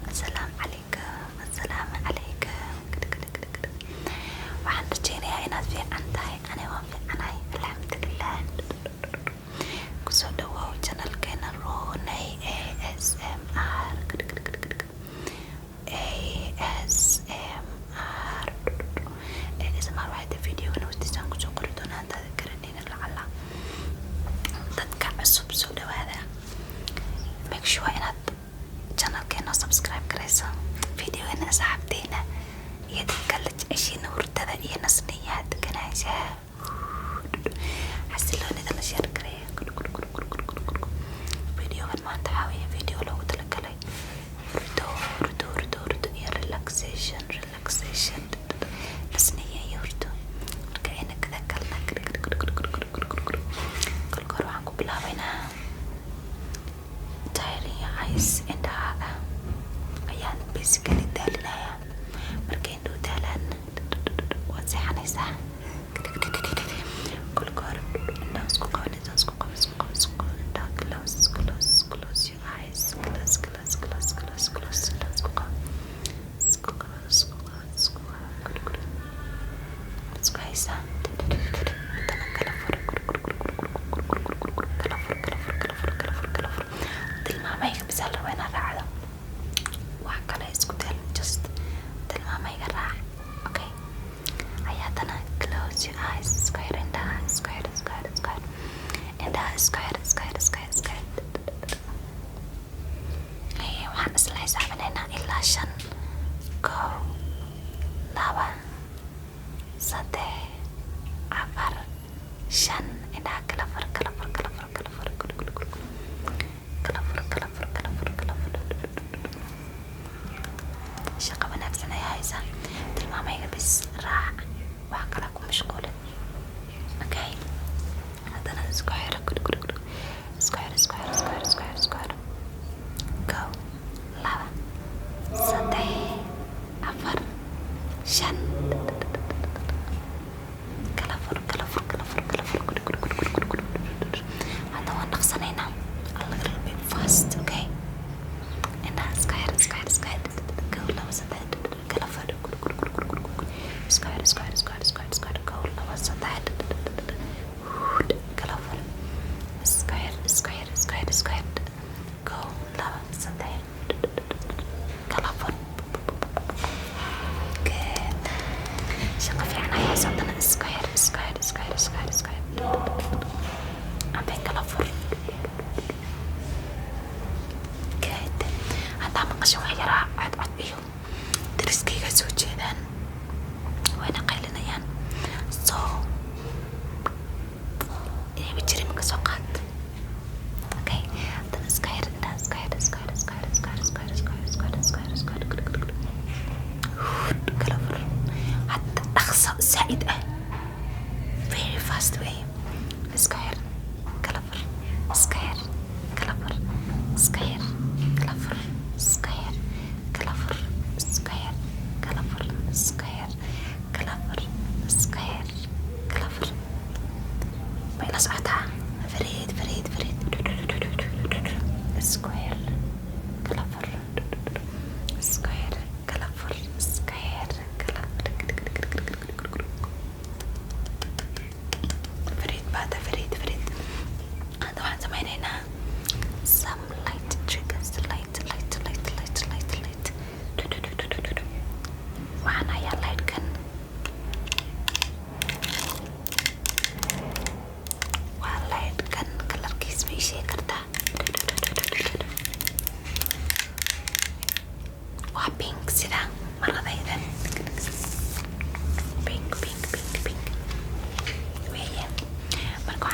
السلام عليكم السلام عليكم. waxaan rajeynayaa inaad fiican tahay. Ani waan fiicanahay alxamdulilah. kusoo dhawaaw channelkeena Ronay ASMR. ASMR waxay videogan hoostiisaan kusoo qori doonaa haddaad garanaynin lacala dadka cusub soo dhawaada. make sure inaad channelkeena subscribe garayso, videogeena asxaabteena iyo dadka la jeceshiina hurdada iyo nasniyaha deganaanshaha xasiloonida la share gareeya. videogan maanta waxaa weeye video loogu talagalay hurdo iyo relaxation nasniya iyo hurdo. marka ayna kada kalna kolka hore waxaan ku bilaabaynaa tiring your eyes indhahaaga ayaan basically daalinayaa. markay indhuhu daalaan waad seexanaysaa. kolka hore indhaha isku qabanaysaa, isku qabo indhaha close your eyes, close indhaha isku qabo, isku haysaa. haddana kala fur tilmaamayga bisaa la rabaa inaad raacdo. wax kale isku daalin, just tilmaamayga raac. okay ayaa haddana close your eyes, isku xir indhaha, isku xir indhaha, isku xir. waxaan isla xisaabinaynaa ilaa 5 1 2 3 4 5 indhaha kala fur shaqa wanaagsan ayaa haysaa. tilmaamayga bis raac, wax kala ku mashquulin. okay haddana isku xir go 2 3 4 5 kala fur. hadda waan dhaqsanaynaa a little bit fast. okay indhaha iska xir go 2 3 kala fur iska xir go 2 3 kala fur iska xir go 2 3 kala fur. good shaqa fiican ayaa haddana iska xir ambeen kala fur. good haddaa maqasho wax yaraa codcod iyo dariskayga soo jeedaan wayna qaylinayaan, so inayba jirin maka soo qaad. okay haddana iska xir indhaha, iska xir kala fur. hadda dhaqso saa'id ah, very fast way. iska xir kala fur, iska xir kala fur, iska xir kala fur, iska xir kala fur, iska xir kala fur, iska xir kala fur, iska xir kala fur. way la socotaa. fariid isku xir kala fur, isku xir kala fur, iska xir kala fariid. hadda waxaan samaynaynaa some light triggers. light waxaan hayaa lightkan. waa lightkan kalarkiis ma ii sheegi kartaa? waa pink sida maradaydan. pink weeye. marka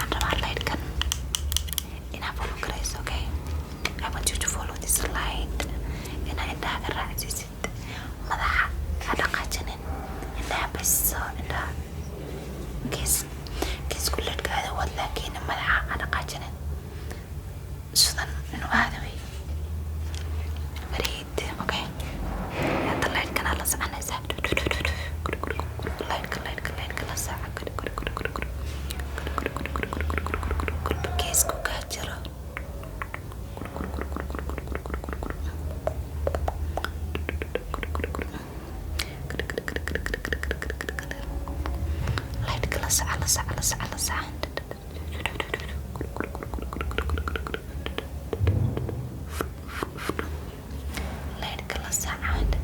على هذا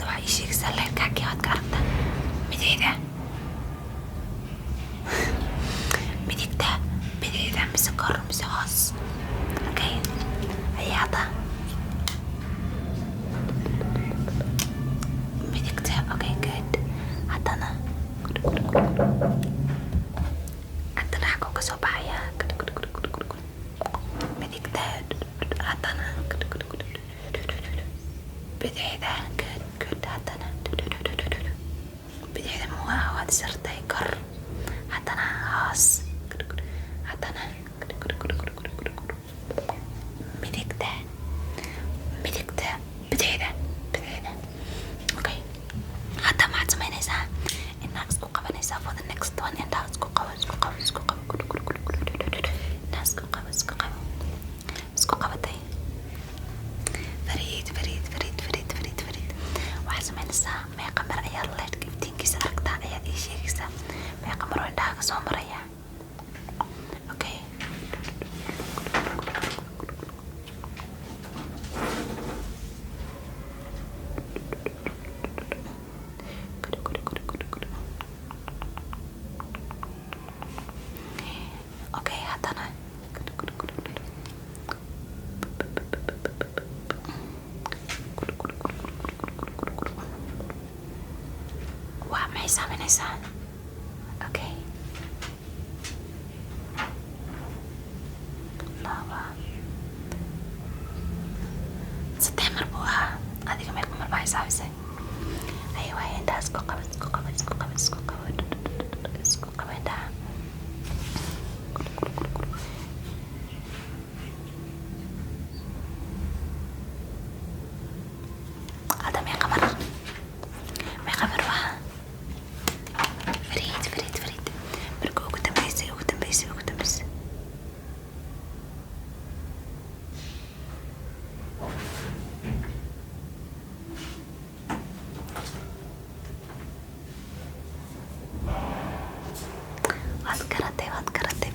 waxaa ii sheegaysaa leerkaaggii waad ka aragtaa mideeda midigta bideeda mise kor mise hoos okay ayaada midigta okay good haddana haddana xagoo ka soo baxaya midigta haddana bideeda haddana bidixda muwaa waad sartay kor haddana hoos haddana midigta bidixda okay hadda maxaad samaynaysaa indhaha isku qabanaysaa for the next one indhaha isku qabo indhaha isku qabatay fariid waxaad samaynaysaa meeqa mar ayaa leedhka iftiinkiisa aragtaa ayaad ii sheegaysaa meeqa mar oo indhaha ka soo maraya okay okay haddana maxay samaynaysaa okay laba saddex mar buu ahaa adiga meeqa mar baa xisaabisay ay waaye indhaha isku qaba indhaha hadda meeqa mar waa fariid marka ugu dambeysay waad garatay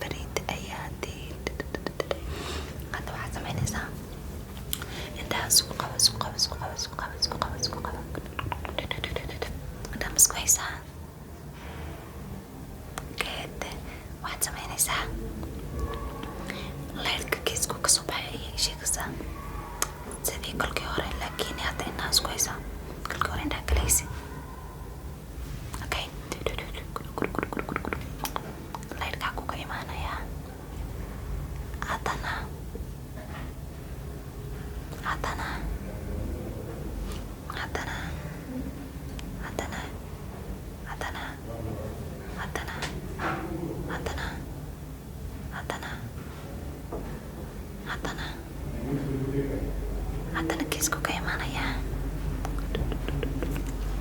fariid ayaa hadda waxaad samaynaysaa indhaha isku qaba hadda ma isku haysaa geed waxaad samaynaysaa leerka geesku kasoo baxay ayay sheegaysaa sidii kolkii hore laakiin hadda indhaha isku haysaa kolkii hore indhaha galaysa okay leerkaa kuga imaanayaa haddana haddana geesku ka imaanayaa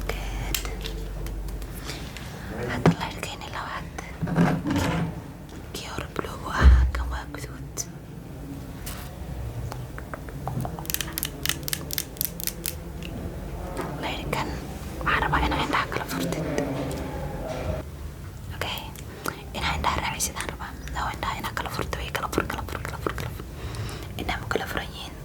good hadda leerkeeni labaad kii hore buluugu ahaa kan waa guduud leerkan waxaan rabaa inaa indhaha kala furtid okay inaa indhaha raacisidaan rabaa laba indhaha inaa kala furta way kala fur indhaha ma kala furan yihiin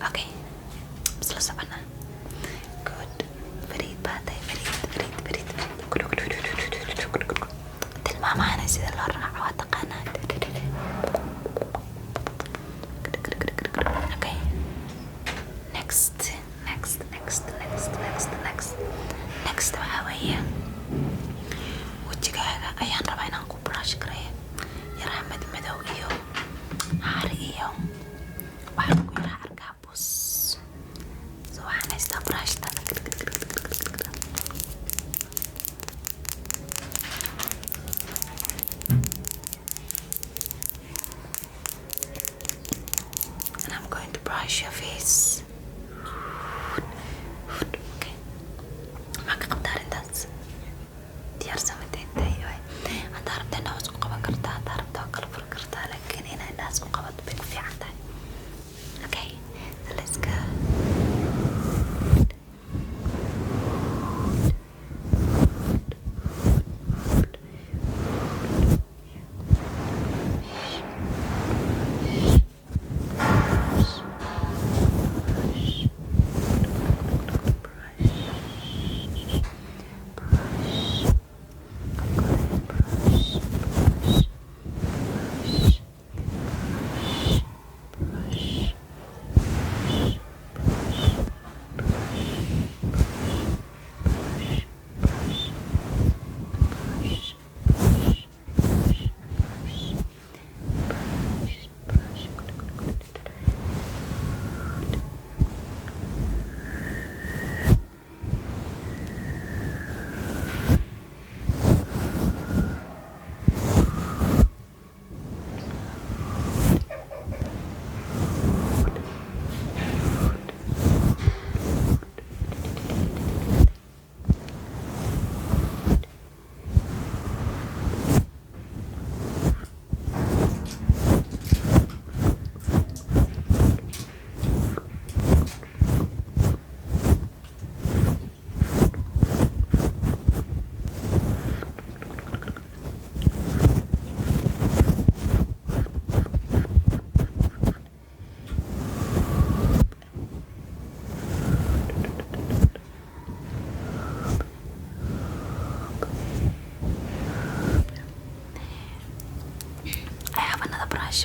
Okay, selesai mana? Good. Farid baatay, Farid. Tilmaamahan sida loo raaco waa taqaanaa. Okay. Next waxaa weeye wajigaaga ayaan rabaa inaan ku brush gareeyo yaraha madmadow iyo haar iyo waxaan ku yaraa arkaa bus. So waxaan haystaa brushta. And I'm going to brush your face. Okay. Ma ka qabtaa arrintaas? Diyaarsan ma tahay way. Haddaa rabta indhaha isku qaban kartaa, haddaa rabta waa kala furi kartaa, laakiin inaad indhaha isku qabato bay ku fiican tahay. Okay, so let's go.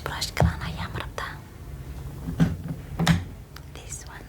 Brush kalaan ayaa ma rabtaa? This one.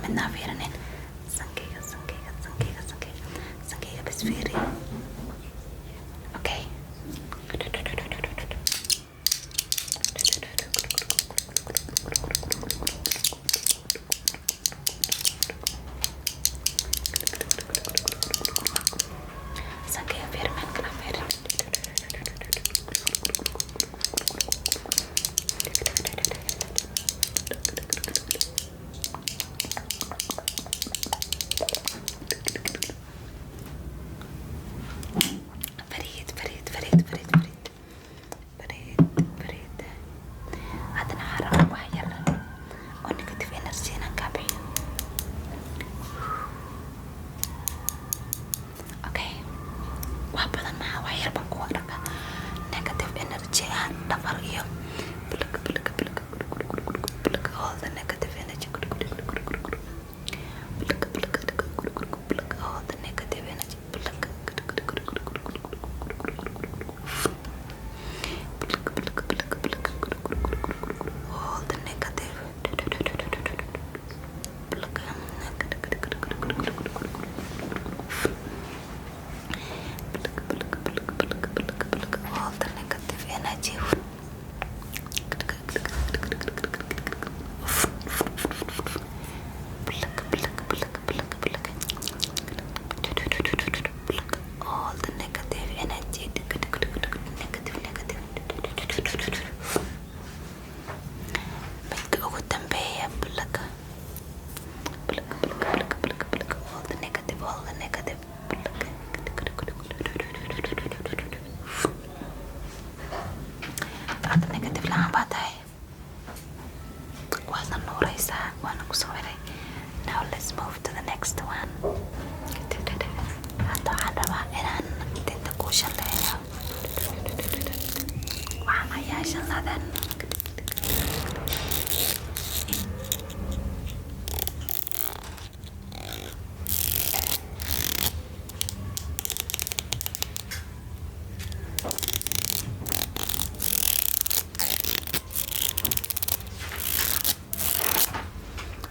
midnaa fiirinin. Sankeyga bas fiiri. Okay. Sankeyga fiiri, midnaa fiiri. Fariid. Haddana waxaan rabaa wax yar oo negative energy inaan kaa bixiyo. Okay. Wax badan maaha, wax yar baan kugu arkaa. Negative energy ah, dhabar iyo pluck, all the negative energy. Pluck, all the negative energy. All the negative. All the negative energy. All the negative energy. Negative. Midka ugu dambeeya pluck. All the negative. Hadda negative la'aan baa tahay. Waadna nuuraysaa, waana ku sawiray. Now let's move to the next one. Hadda waxaan rabaa inaan tinta kuu shalleeyo. Waxaan hayaa shalladan.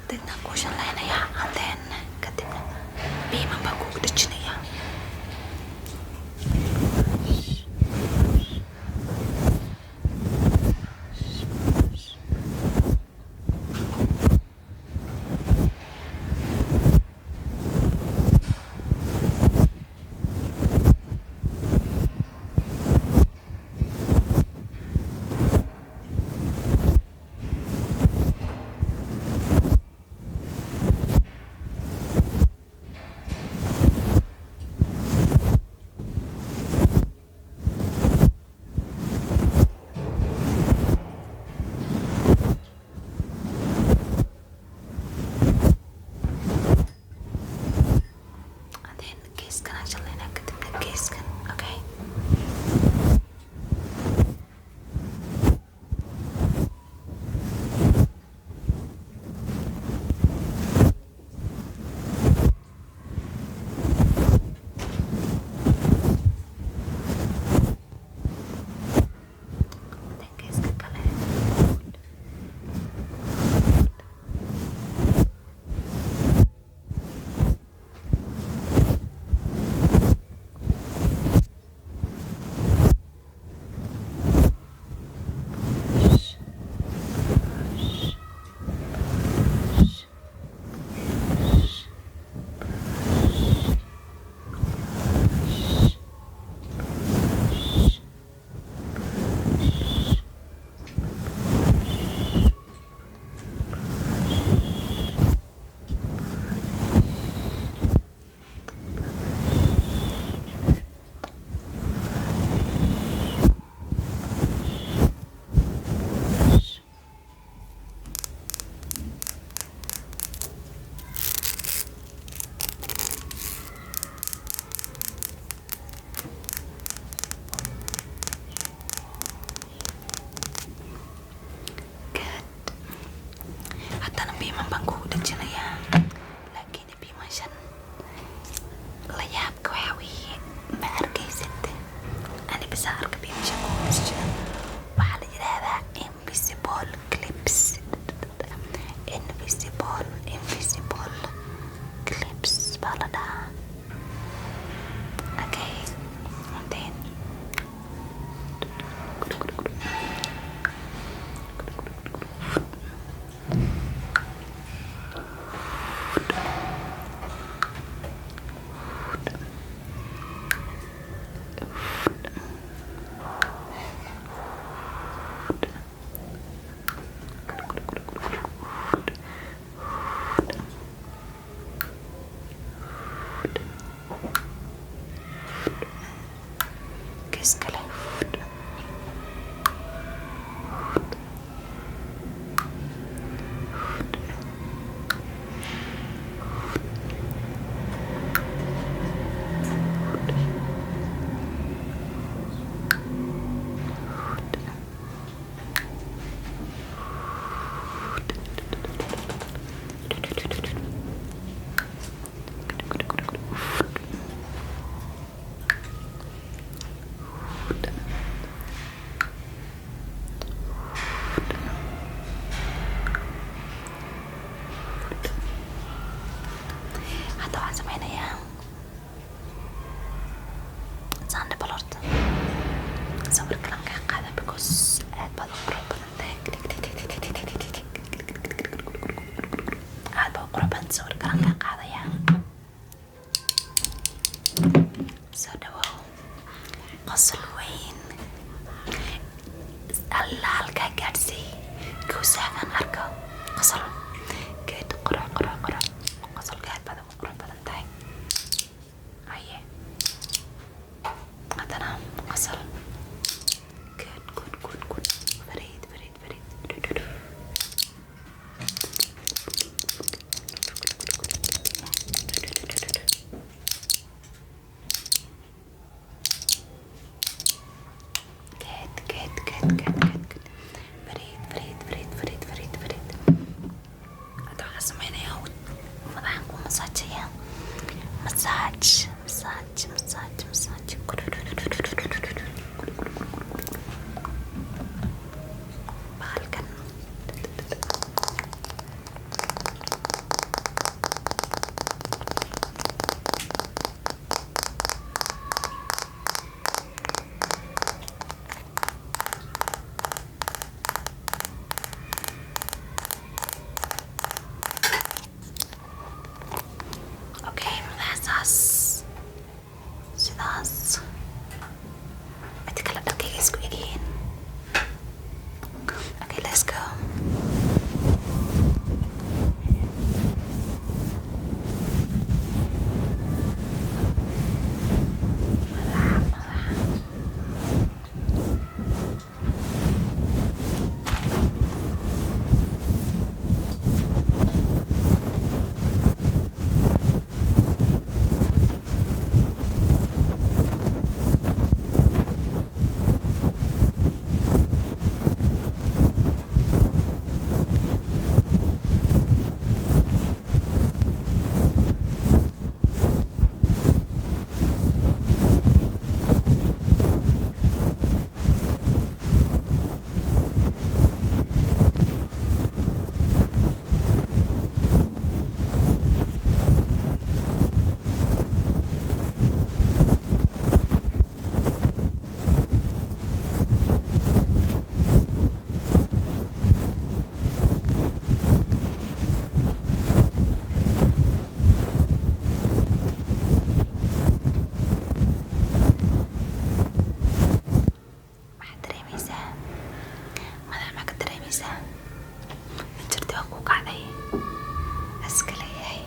Tintaan kuu shallaynayaa, and then kadibna biiman baan kugu dhejinayaa. sawir garan ka qaadayaa. Soo dhawow qosol weyn alla halkaa gaadhsay gowsaagan arko qosol geed qurux qosolka aad baad ugu qurux badan tahay. haye haddana qosol good fariid hadda waxaa sameynayaa madaxan ku masaajaya masaaj bahalkan okay madaxaas sidaas mid kale dharkayga isku egyihiin. okay let's go. injirtii waa ku kacday iska leeyahay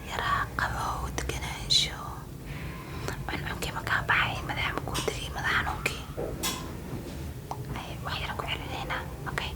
yaraa qabow deganaansho cunkii makaa baxay madaxa makuu degay madax xanuunkii wax yara ku celinaynaa. okay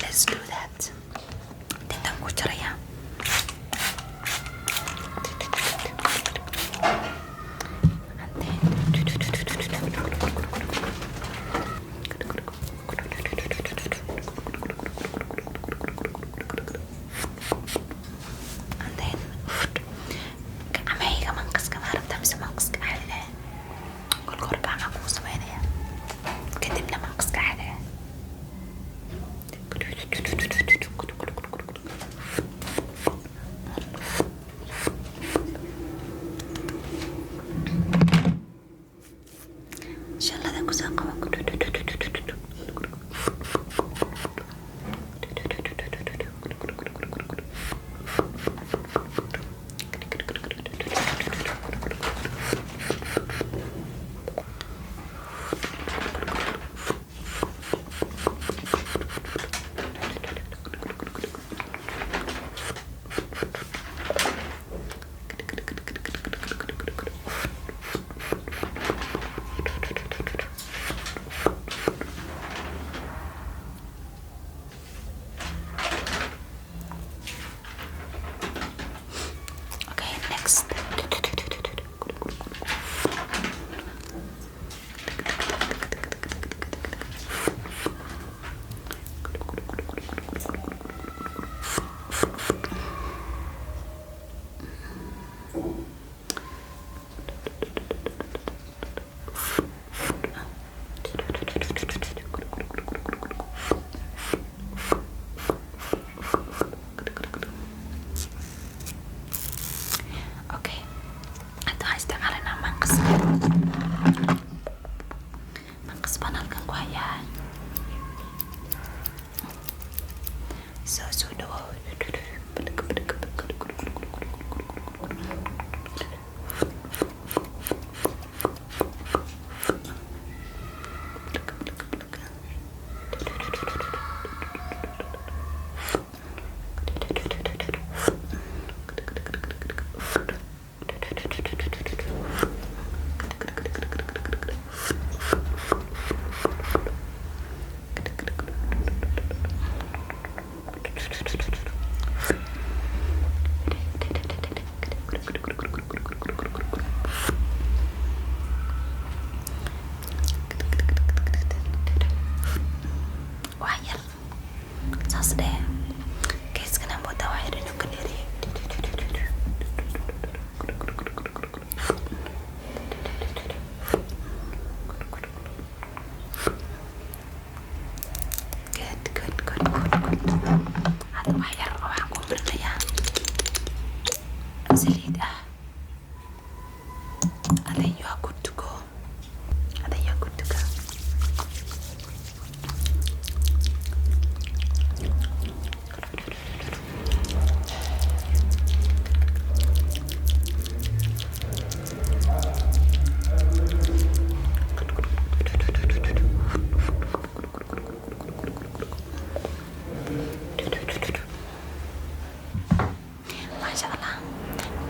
Let's do that. Tintaan ku jaraya. And then you are good to go. And then you're good to go. Masya Allah,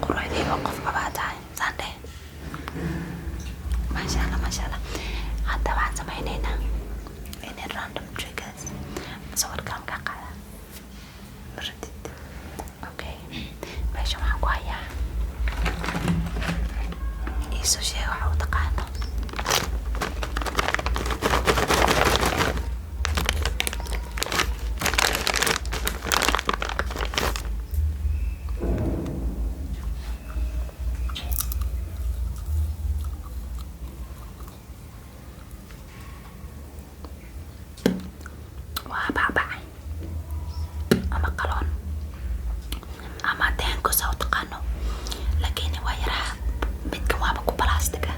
quruxdii oo qof qabaa tahay sande. Masha Allah, Masha Allah. Hadda waxaan sameyneynaa inay random triggers sawirkaan ka qaada maratid. Okay, meesha waxaan ku hayaa iisoo sheeg waxa u taqaano. Waa bacbac ama qaloon ama deenko saa u taqaano, laakiin waa yaraha midkan waaba ku balaastiga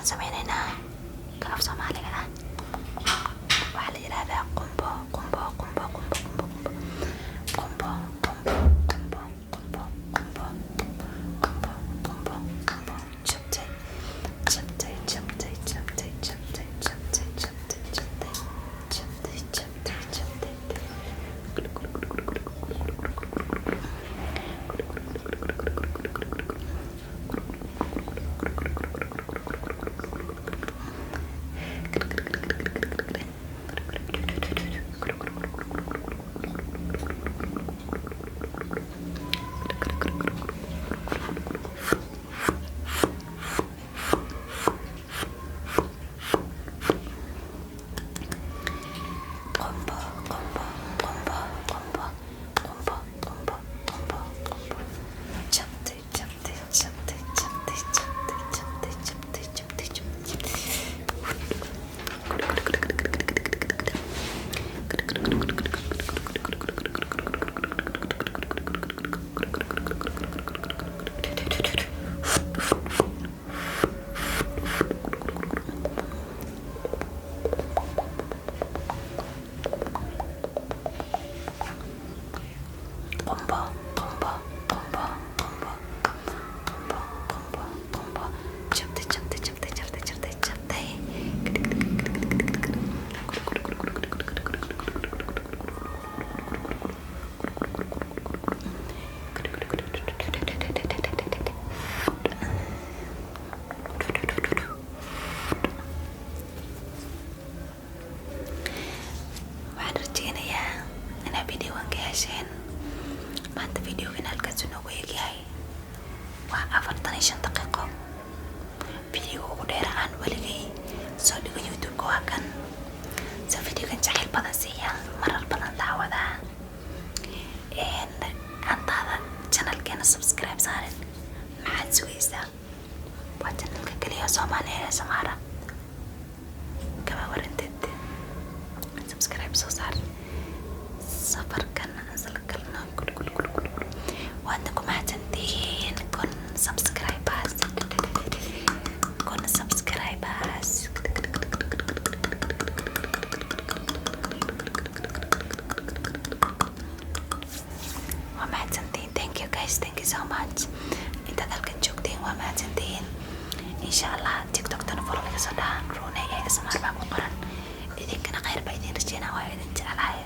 waxaan sameynaynaa ka af soomaaliga ah waxaa la yidhaahdaa qumbo qumbo qumbo qumbo qumbo qumbo qumbo qumbo qumbo qumbo qumbo qumbo qumbo jabtay jabtay jabtay jabtay jabtay jabtay jabtay jabtay jabtay jabtay jabtay qumbo qumbo qumbo qumbo qumbo qumbo qumbo qumbo jabtay jabtay jabtay jabtay jabtay jabtay jabtay jabtay qumbo qumbo qumbo qumbo qumbo qumbo qumbo jabtay jabtay jabtay jabtay jabtay jabtay waxaan rajeynayaa inaa videogan ka hesheen maanta videogan halkaas inoogu eegyahay waa 45 daqiiqo videoga ugu dheera aan weligay soo dhigo youtube-ka waa kan so videogan jacayl badan siiya marar badan daawadaa antaada channelkeena subscribe saarin maxaad sugaysaa waa channelka keliya soomaaliya ee samaara kama waranteed subscribe soo saar safarkan asal kalna waadna ku mahadsantihiin kun subscribers waa mahadsantihiin thank you guys thank you so much intaad halkan joogteen waa mahadsantihiin insha allah tiktoktan follow iga soo dhahan runay ee samaar baa ku qoran idinkana khayr baa idin rajeynaa waa idin jeclahay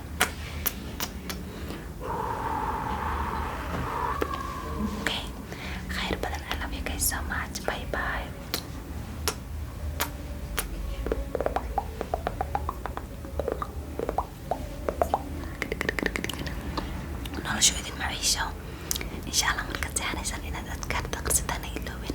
okay khayr badan I love you guys so much bye bye noloshu idin maciisho insha allah markaad seexanaysan inaad adkaarta qarsataan iloobe